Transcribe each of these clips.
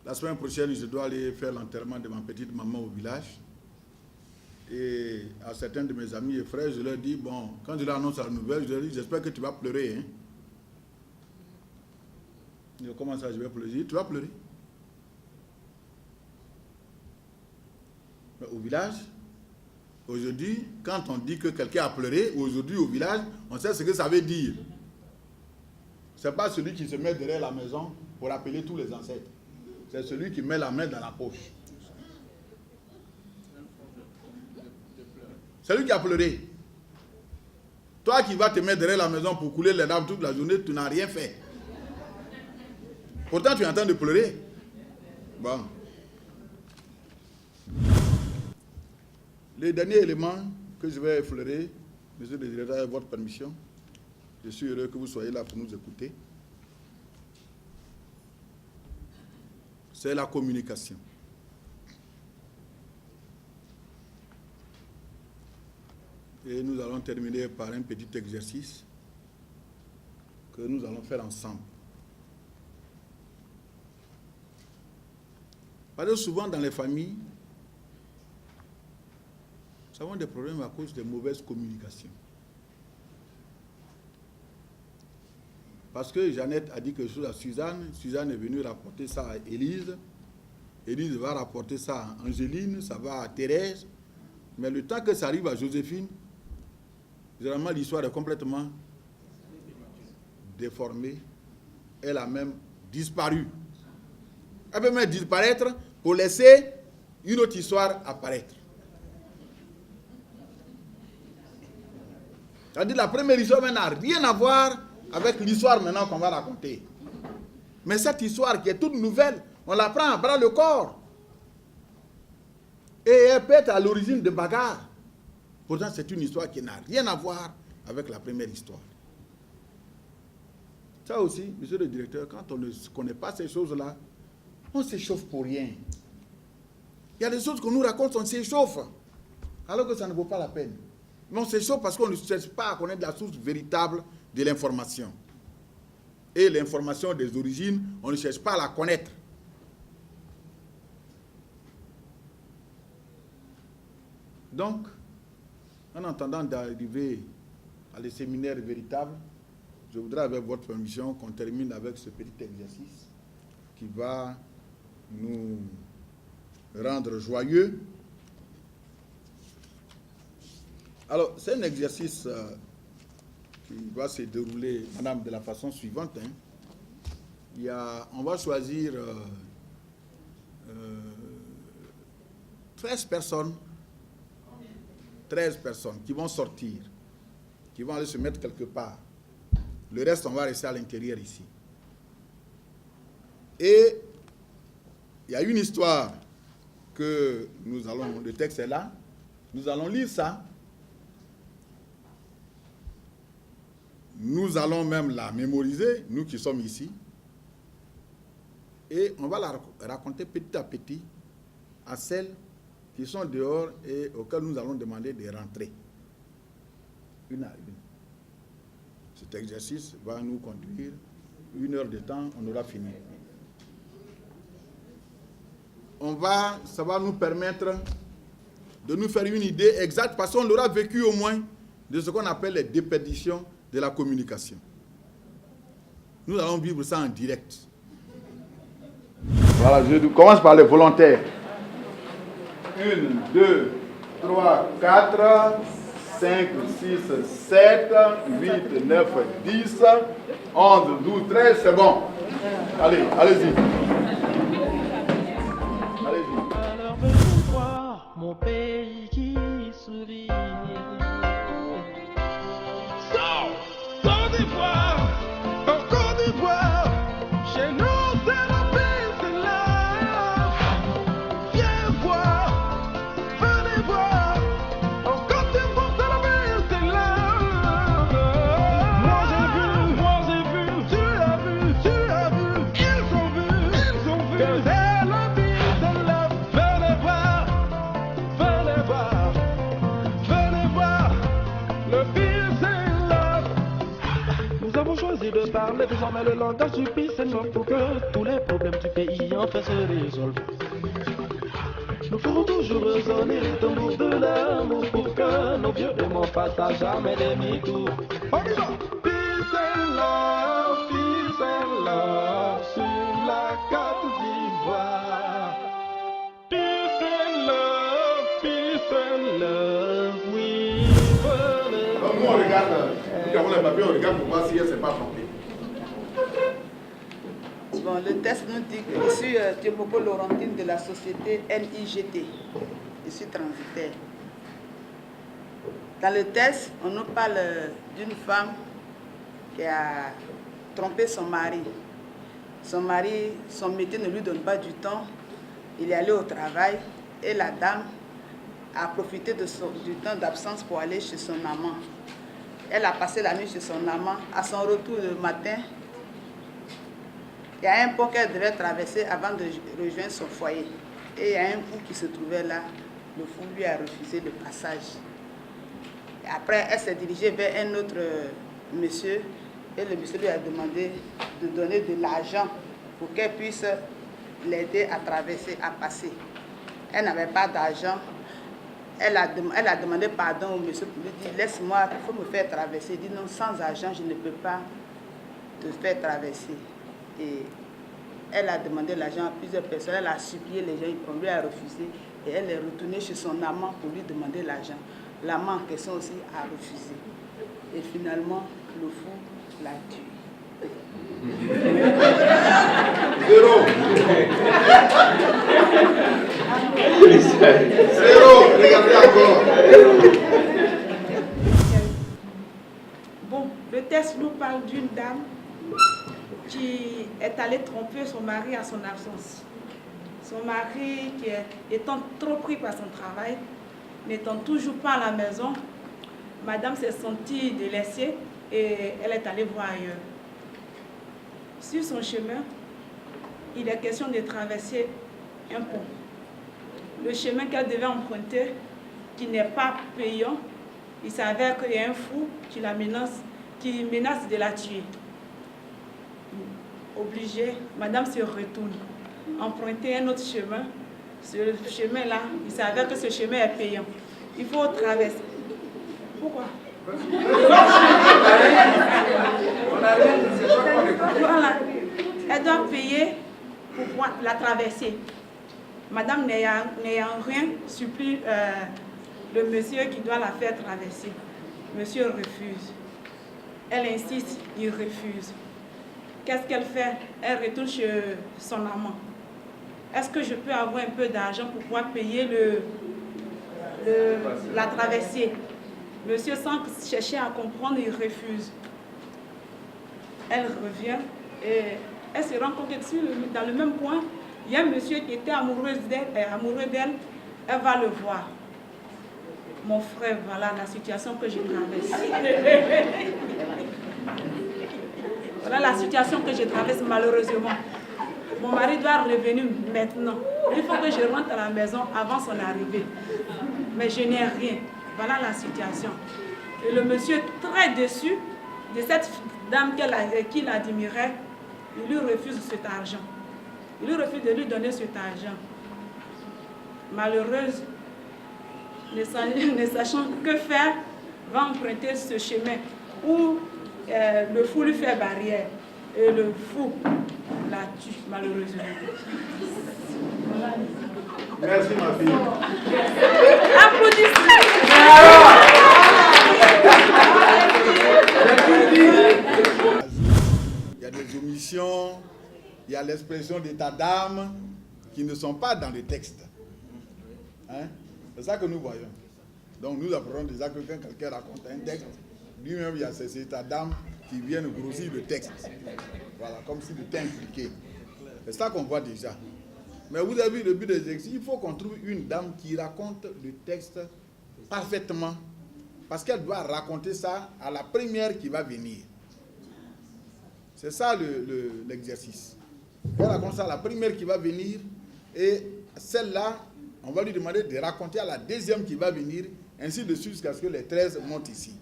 La semaine prochaine, je dois aller faire l'enterrement de ma petite maman au village. Et à certains de mes amis et frères, je leur dis, bon, quand je leur annonce la nouvelle, je leur dis, j'espère que tu vas pleurer. Hein? Je commence à, je vais pleurer. Tu vas pleurer. Mais au village, aujourd'hui, quand on dit que quelqu'un a pleuré, aujourd'hui au village, on sait ce que ça veut dire. Ce n'est pas celui qui se met derrière la maison pour appeler tous les ancêtres. C'est celui qui met la main dans la poche. C'est lui qui a pleuré. Toi qui vas te mettre derrière la maison pour couler les larmes toute la journée, tu n'as rien fait. Pourtant, tu es en train de pleurer. Bon. Les derniers éléments que je vais effleurer, monsieur le directeur, avec votre permission, je suis heureux que vous soyez là pour nous écouter. C'est la communication. Et nous allons terminer par un petit exercice que nous allons faire ensemble. Parce que souvent dans les familles, nous avons des problèmes à cause de mauvaises communications. Parce que Jeannette a dit quelque chose à Suzanne, Suzanne est venue rapporter ça à Élise, Élise va rapporter ça à Angéline, ça va à Thérèse, mais le temps que ça arrive à Joséphine, généralement l'histoire est complètement déformée, elle a même disparu. Elle peut même disparaître pour laisser une autre histoire apparaître. C'est-à-dire la première histoire n'a rien à voir avec l'histoire maintenant qu'on va raconter. Mais cette histoire qui est toute nouvelle, on la prend à bras le corps. Et elle peut être à l'origine de bagarres. Pourtant, c'est une histoire qui n'a rien à voir avec la première histoire. Ça aussi, monsieur le directeur, quand on ne connaît pas ces choses-là, on s'échauffe pour rien. Il y a des choses qu'on nous raconte, on s'échauffe, alors que ça ne vaut pas la peine. Mais on s'échauffe parce qu'on ne cherche pas à connaître la source véritable de l'information. Et l'information des origines, on ne cherche pas à la connaître. Donc, en attendant d'arriver à les séminaires véritables, je voudrais, avec votre permission, qu'on termine avec ce petit exercice qui va nous rendre joyeux. Alors, c'est un exercice qui va se dérouler, madame, de la façon suivante. On va choisir 13 personnes. 13 personnes qui vont sortir, qui vont aller se mettre quelque part. Le reste, on va rester à l'intérieur ici. Et il y a une histoire que nous allons, le texte est là, nous allons lire ça. Nous allons même la mémoriser, nous qui sommes ici. Et on va la raconter petit à petit à celles qui sont dehors et auxquelles nous allons demander de rentrer. Une à une. Cet exercice va nous conduire 1 heure de temps, on aura fini. Ça va nous permettre de nous faire une idée exacte, parce qu'on aura vécu au moins de ce qu'on appelle les déperditions de la communication. Nous allons vivre ça en direct. Voilà, je commence par les volontaires. 1, 2, 3, 4, 5, 6, 7, 8, 9, 10, 11, 12, 13, c'est bon. Allez, allez-y. Allez-y. Alors veux-tu voir mon pays qui sourit? Côte d'Ivoire, en Côte d'Ivoire, chez nous c'est la paix, c'est là. Viens voir, venez voir, en Côte d'Ivoire c'est la paix, c'est là. Moi j'ai vu, tu l'as vu, ils ont vu, que c'est la paix, c'est là. Venez voir, le pays c'est là. Nous avons choisi de de parler désormais le langage du pays, c'est non pour que tous les problèmes du pays enfin se résolvent. Nous ferons toujours résonner le tambour de l'amour pour que nos vieux démons passent à jamais demi-tour. On y va! Peace and love sur la Côte d'Ivoire. Peace and love, we will. Donc nous on regarde, nous avons les papiers, on regarde pour voir si elle ne s'est pas trompée. Bon, le test nous dit que je suis Théopopo Laurentine de la société NIGT. Je suis transitaire. Dans le test, on nous parle d'une femme qui a trompé son mari. Son mari, son métier ne lui donne pas du temps. Il est allé au travail et la dame a profité du temps d'absence pour aller chez son amant. Elle a passé la nuit chez son amant. À son retour le matin, il y a un pont qu'elle devait traverser avant de rejoindre son foyer. Et il y a un fou qui se trouvait là. Le fou lui a refusé le passage. Et après, elle s'est dirigée vers un autre monsieur. Et le monsieur lui a demandé de donner de l'argent pour qu'elle puisse l'aider à traverser, à passer. Elle n'avait pas d'argent. Elle a demandé pardon au monsieur pour lui dire « Laisse-moi, il faut me faire traverser ». Il dit « Non, sans argent, je ne peux pas te faire traverser ». Et elle a demandé l'argent à plusieurs personnes, elle a supplié les gens, on lui a refusé. Et elle est retournée chez son amant pour lui demander l'argent. L'amant en question aussi a refusé. Et finalement, le fou l'a tué. Zéro. Zéro. Regardez encore. Bon, le test nous parle d'une dame qui est allée tromper son mari à son absence. Son mari, étant trop pris par son travail, n'étant toujours pas à la maison, madame s'est sentie délaissée et elle est allée voir ailleurs. Sur son chemin, il est question de traverser un pont. Le chemin qu'elle devait emprunter, qui n'est pas payant, il s'avère qu'il y a un fou qui menace de la tuer. Obligée, madame se retourne, emprunter un autre chemin. Ce chemin-là, il s'avère que ce chemin est payant. Il faut traverser. Pourquoi? Voilà. Elle doit payer pour pouvoir la traverser. Madame n'ayant rien supplie le monsieur qui doit la faire traverser. Monsieur refuse. Elle insiste, il refuse. Qu'est-ce qu'elle fait? Elle retourne chez son amant. Est-ce que je peux avoir un peu d'argent pour pouvoir payer la traversée? Monsieur, sans chercher à comprendre, il refuse. Elle revient et elle se rend compte que dans le même coin, il y a un monsieur qui était amoureux d'elle, elle va le voir. Mon frère, voilà la situation que je traverse. Voilà la situation que je traverse malheureusement. Mon mari doit revenir maintenant. Il faut que je rentre à la maison avant son arrivée. Mais je n'ai rien. Voilà la situation. Et le monsieur, très déçu de cette dame qu'il admirait, il lui refuse cet argent. Il lui refuse de lui donner cet argent. Malheureuse, ne sachant que faire, va emprunter ce chemin où le fou lui fait barrière. Et le fou la tue, malheureusement. Merci ma fille. Applaudissements. Il y a des omissions, il y a l'expression d'état d'âme qui ne sont pas dans le texte. Hein? C'est ça que nous voyons. Donc nous apprenons déjà que quand quelqu'un raconte un texte, lui-même il y a ces états d'âme qui viennent grossir le texte. Voilà, comme s'il était impliqué. C'est ça qu'on voit déjà. Mais vous avez vu le but des exercices, il faut qu'on trouve une dame qui raconte le texte parfaitement. Parce qu'elle doit raconter ça à la première qui va venir. C'est ça l'exercice. Elle raconte ça à la première qui va venir. Et celle-là, on va lui demander de raconter à la deuxième qui va venir. Ainsi de suite jusqu'à ce que les 13 montent ici.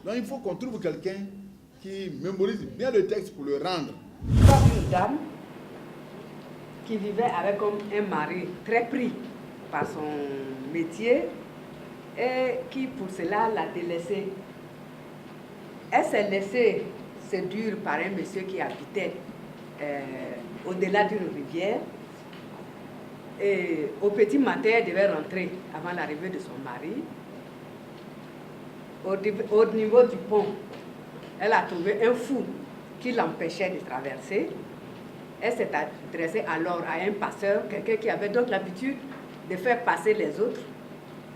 Donc il faut qu'on trouve quelqu'un qui mémorise bien le texte pour le rendre. L'histoire d'une dame qui vivait avec un mari très pris par son métier et qui pour cela l'a délaissé. Elle s'est laissée séduire par un monsieur qui habitait au-delà d'une rivière. Et au petit matin, elle devait rentrer avant l'arrivée de son mari. Au niveau du pont, elle a trouvé un fou qui l'empêchait de traverser. Elle s'est adressée alors à un passeur, quelqu'un qui avait donc l'habitude de faire passer les autres,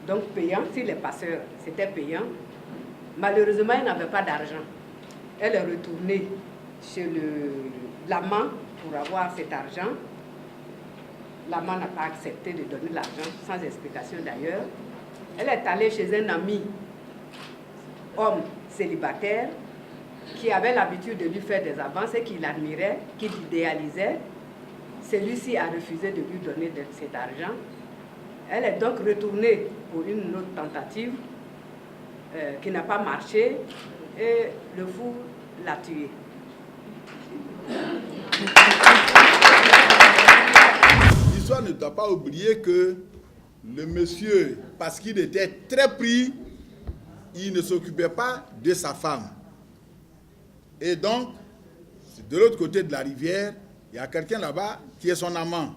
donc payant, si les passeurs c'était payant. Malheureusement, elle n'avait pas d'argent. Elle est retournée chez l'amant pour avoir cet argent. L'amant n'a pas accepté de donner l'argent, sans explication d'ailleurs. Elle est allée chez un ami, homme célibataire, qui avait l'habitude de lui faire des avances et qui l'admirait, qui l'idéalisait. Celui-ci a refusé de lui donner cet argent. Elle est donc retournée pour une autre tentative qui n'a pas marché et le fou l'a tuée. L'histoire ne doit pas oublier que le monsieur, parce qu'il était très pris, il ne s'occupait pas de sa femme. Et donc, de l'autre côté de la rivière, il y a quelqu'un là-bas qui est son amant,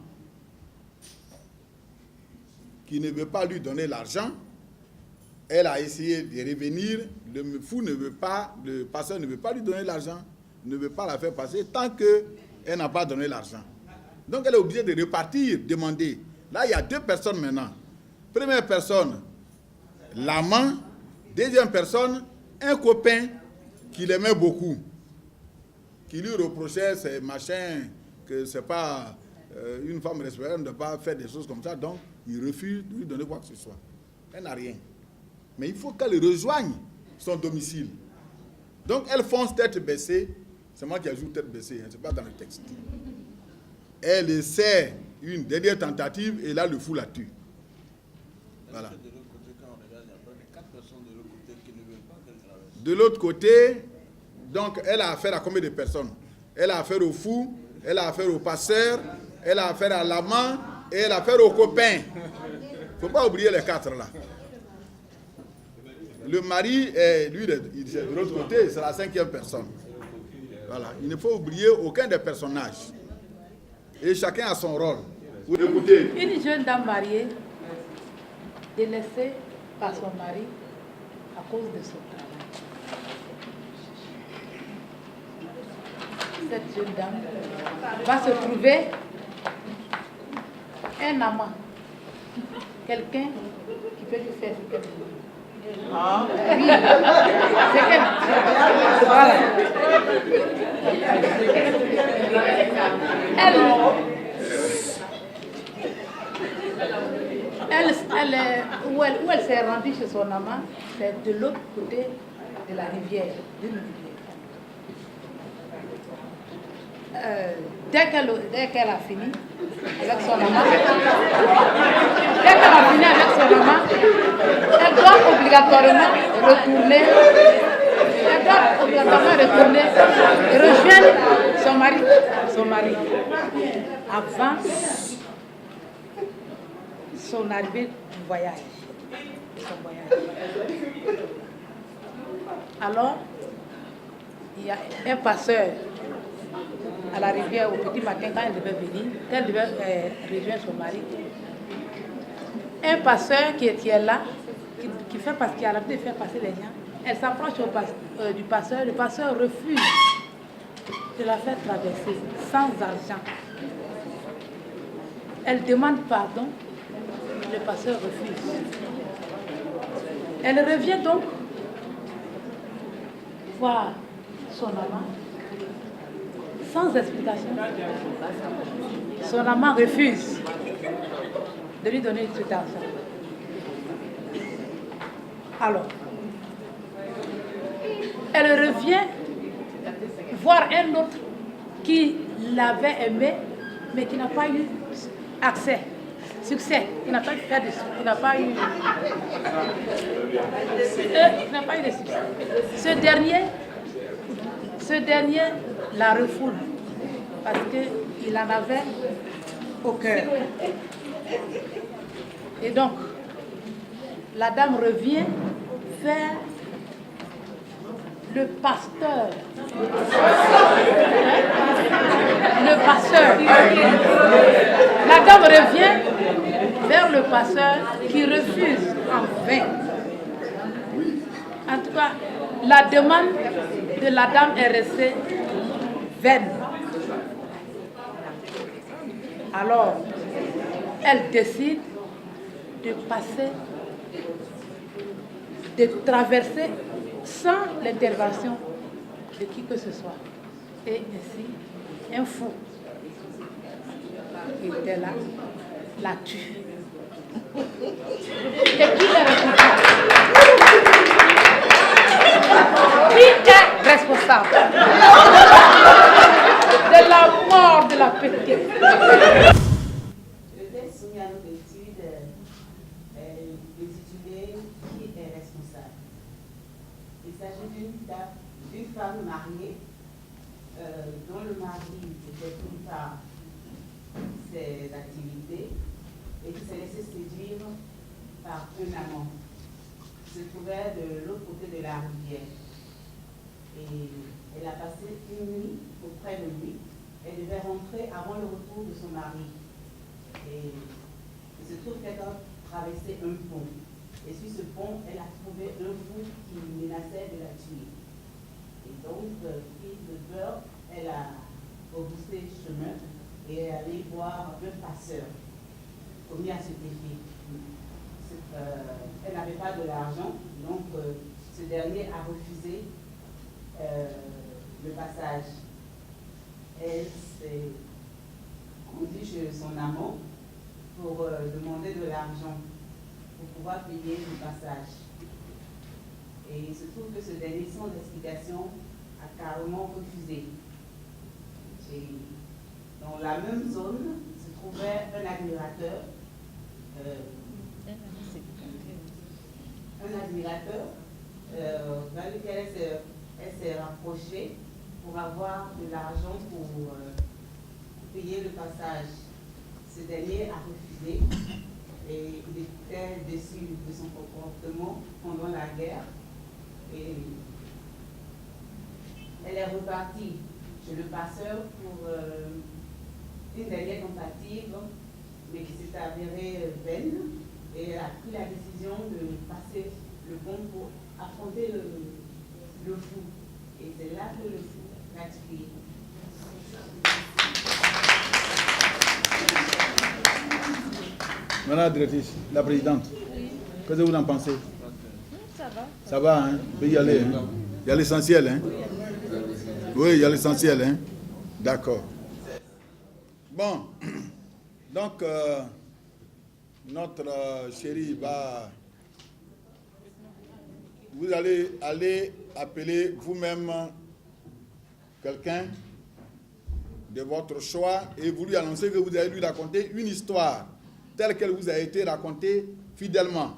qui ne veut pas lui donner l'argent. Elle a essayé de revenir, le fou ne veut pas, le passeur ne veut pas lui donner l'argent, ne veut pas la faire passer tant qu'elle n'a pas donné l'argent. Donc elle est obligée de repartir, demander. Là, il y a deux personnes maintenant. Première personne, l'amant. Deuxième personne, un copain qui l'aimait beaucoup, qui lui reprochait ces machins, que ce n'est pas une femme respectable, ne doit pas faire des choses comme ça. Donc, il refuse de lui donner quoi que ce soit. Elle n'a rien. Mais il faut qu'elle rejoigne son domicile. Donc, elle fonce tête baissée. C'est moi qui ajoute tête baissée, hein, ce n'est pas dans le texte. Elle essaie une dernière tentative et là, le fou la tue. Voilà. De l'autre côté, donc, elle a affaire à combien de personnes? Elle a affaire au fou, elle a affaire au passeur, elle a affaire à l'amant et elle a affaire au copain. Il ne faut pas oublier les quatre là. Le mari, lui, de l'autre côté, c'est la cinquième personne. Voilà. Il ne faut oublier aucun des personnages. Et chacun a son rôle. Vous écoutez. Une jeune dame mariée, délaissée par son mari à cause de son travail. Cette jeune dame va se trouver un amant, quelqu'un qui peut lui faire ce qu'elle veut. Ah. Oui, c'est qu'elle. Voilà. Où elle s'est rendue chez son amant, c'est de l'autre côté de la rivière, d'une rivière. Dès qu'elle a fini avec son amant, elle doit obligatoirement retourner et rejoindre son mari avant son arrivée du voyage. Alors, il y a un passeur à la rivière au petit matin quand elle devait venir, quand elle devait rejoindre son mari. Un passeur qui est là, qui a l'habitude de faire passer les gens, elle s'approche du passeur, le passeur refuse de la faire traverser sans argent. Elle demande pardon, le passeur refuse. Elle revient donc voir son amant sans explication. Son amant refuse de lui donner cet argent. Alors, elle revient voir un autre qui l'avait aimé, mais qui n'a pas eu succès. Il n'a pas eu de succès. Ce dernier Ce dernier la refoule parce qu'il en avait au cœur. Et donc, la dame revient vers le pasteur. Le pasteur. La dame revient vers le pasteur qui refuse en vain. En tout cas, la demande de la dame est restée vaine. Alors, elle décide de passer, de traverser sans l'intervention de qui que ce soit. Et ainsi, un fou qui était là, la tue. Et qui est responsable? Qui est responsable de la mort de la petite? Le texte soumis à notre étude est intitulé « Qui est responsable ?» Il s'agit d'une femme mariée dont le mari était pris par ses activités et qui s'est laissé séduire par un amant qui se trouvait de l'autre côté de la rivière. Et elle a passé une nuit auprès de lui. Elle devait rentrer avant le retour de son mari. Et il se trouve qu'elle a traversé un pont. Et sur ce pont, elle a trouvé un fou qui menaçait de la tuer. Et donc, prise de peur, elle a rebroussé chemin et est allée voir un passeur commis à cet effet. Elle n'avait pas de l'argent, donc ce dernier a refusé le passage. Elle s'est rendue chez son amant pour demander de l'argent pour pouvoir payer le passage. Et il se trouve que ce dernier, sans explication, a carrément refusé. Et dans la même zone se trouvait un admirateur. Dans lequel elle s'est rapprochée pour avoir de l'argent pour payer le passage. Ce dernier a refusé et il était déçu de son comportement pendant la guerre. Et elle est repartie chez le passeur pour une dernière tentative, mais qui s'est avérée vaine. Et elle a pris la décision de passer le pont pour affronter le fou. Et c'est là que le fou l'a tué. Madame la directrice, la présidente, qu'est-ce que vous en pensez? Ça va. Ça va, hein? On peut y aller. Hein? Il y a l'essentiel, hein? Oui, il y a l'essentiel, hein? D'accord. Bon, donc, notre chérie va... Vous allez aller appeler vous-même quelqu'un de votre choix et vous lui annoncez que vous allez lui raconter une histoire telle qu'elle vous a été racontée fidèlement.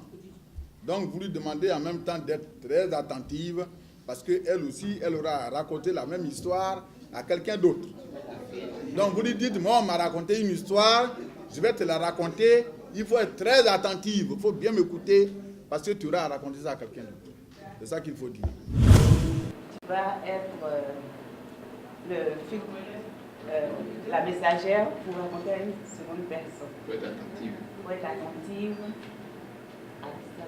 Donc, vous lui demandez en même temps d'être très attentive parce qu'elle aussi, elle aura raconté la même histoire à quelqu'un d'autre. Donc, vous lui dites, moi, on m'a raconté une histoire, je vais te la raconter. Il faut être très attentive, il faut bien m'écouter parce que tu auras raconté ça à quelqu'un d'autre. C'est ça qu'il faut dire. Tu vas être la messagère pour raconter à une seconde personne. Il faut être attentive. Il faut être attentive.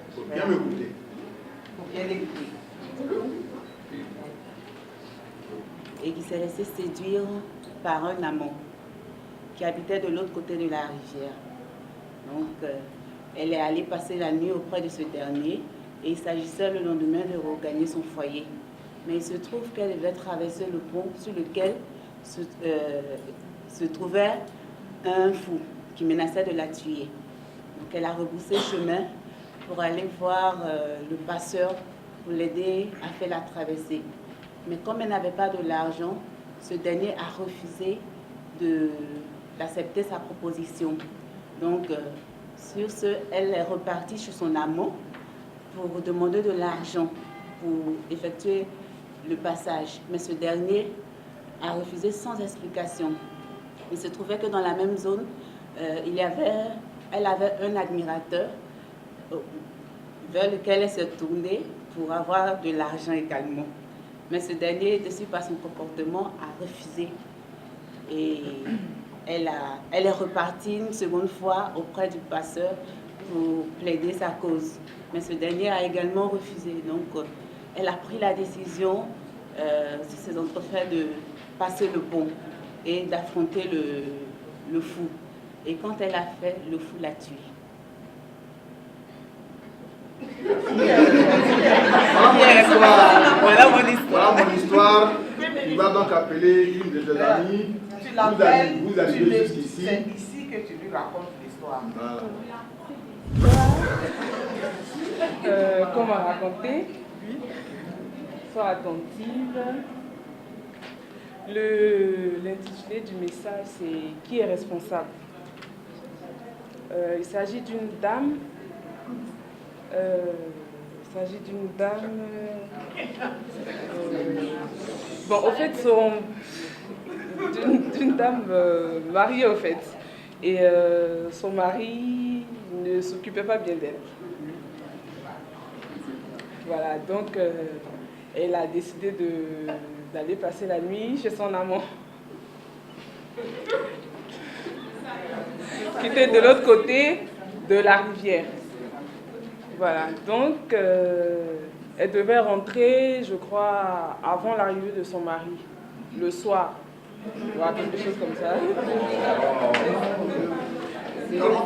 Il faut bien m'écouter. Il faut bien écouter. Et qui s'est laissé séduire par un amant qui habitait de l'autre côté de la rivière. Donc, elle est allée passer la nuit auprès de ce dernier et il s'agissait le lendemain de regagner son foyer. Mais il se trouve qu'elle devait traverser le pont sur lequel se trouvait un fou qui menaçait de la tuer. Donc, elle a rebroussé chemin pour aller voir le passeur pour l'aider à faire la traversée. Mais comme elle n'avait pas de l'argent, ce dernier a refusé d'accepter sa proposition. Donc, sur ce, elle est repartie chez son amant pour demander de l'argent pour effectuer le passage, mais ce dernier a refusé sans explication. Il se trouvait que dans la même zone, elle avait un admirateur vers lequel elle se tournait pour avoir de l'argent également. Mais ce dernier, déçu par son comportement, a refusé. Et elle est repartie une seconde fois auprès du passeur pour plaider sa cause. Mais ce dernier a également refusé. Donc, elle a pris la décision, sur ses entrefaits, de passer le pont et d'affronter le fou. Et quand elle a fait, le fou l'a tué. Voilà mon histoire. Il va donc appeler une de tes amies. Vous allez jusqu'ici. C'est ici que tu lui racontes l'histoire. Comment raconter? Sois attentive. L'intitulé du message, c'est qui est responsable? Il s'agit d'une dame. Bon, au fait, d'une dame mariée, au fait. Et son mari ne s'occupait pas bien d'elle. Voilà, donc elle a décidé d'aller passer la nuit chez son amant, qui était de l'autre côté de la rivière. Voilà, donc elle devait rentrer, je crois, avant l'arrivée de son mari, le soir. Voilà, quelque chose comme ça.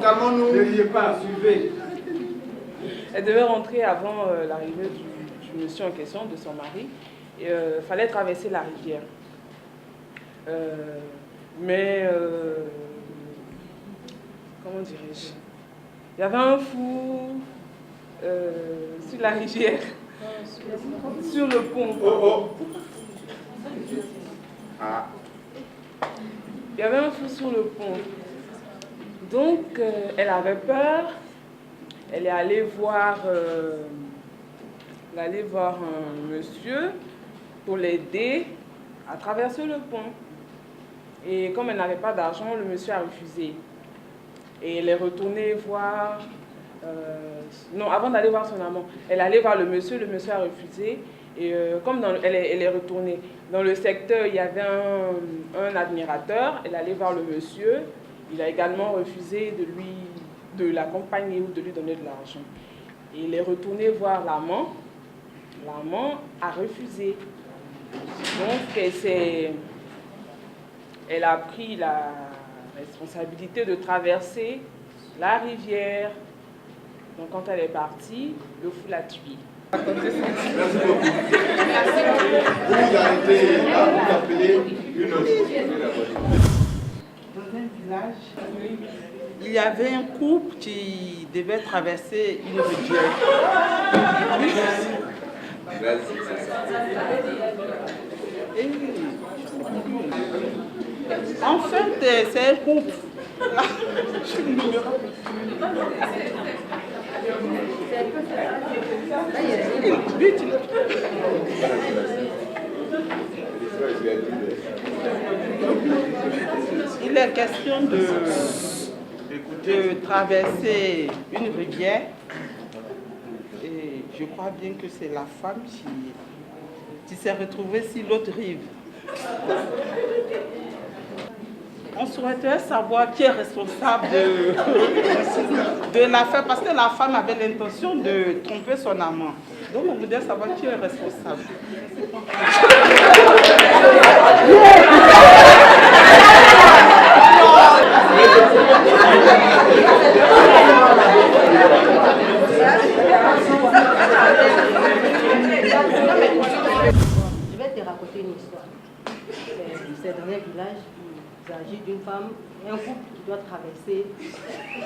Calmons-nous. N'oubliez pas, suivez. Elle devait rentrer avant l'arrivée du monsieur en question, de son mari. Il fallait traverser la rivière. Comment dirais-je? Il y avait un fou sur la rivière, sur le pont. Il y avait un fou sur le pont. Donc, elle avait peur. Elle est allée voir un monsieur pour l'aider à traverser le pont. Et comme elle n'avait pas d'argent, le monsieur a refusé. Et elle est retournée voir... non, avant d'aller voir son amant, elle allait voir le monsieur a refusé. Et comme elle est retournée dans le secteur, il y avait un admirateur. Elle allait voir le monsieur. Il a également refusé de l'accompagner ou de lui donner de l'argent. Et il est retourné voir l'amant. L'amant a refusé. Donc, elle a pris la responsabilité de traverser la rivière. Donc, quand elle est partie, le fou l'a tuée. Merci beaucoup. Vous arrêtez à vous appeler une autre. Dans un village, il y avait un couple qui devait traverser une rivière. Et en fait, c'est un couple. Je ne me rappelle Il est question de traverser une rivière et je crois bien que c'est la femme qui s'est retrouvée sur l'autre rive. On souhaiterait savoir qui est responsable de l'affaire parce que la femme avait l'intention de tromper son amant. Donc on voudrait savoir qui est responsable. Je vais te raconter une histoire. C'est dans un village. Il s'agit d'une femme et un couple qui doit traverser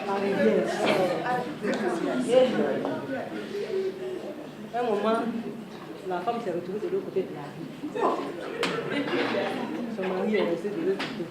la rivière. Et à un moment, la femme s'est retrouvée de l'autre côté de la rive. Son mari est resté de l'autre côté.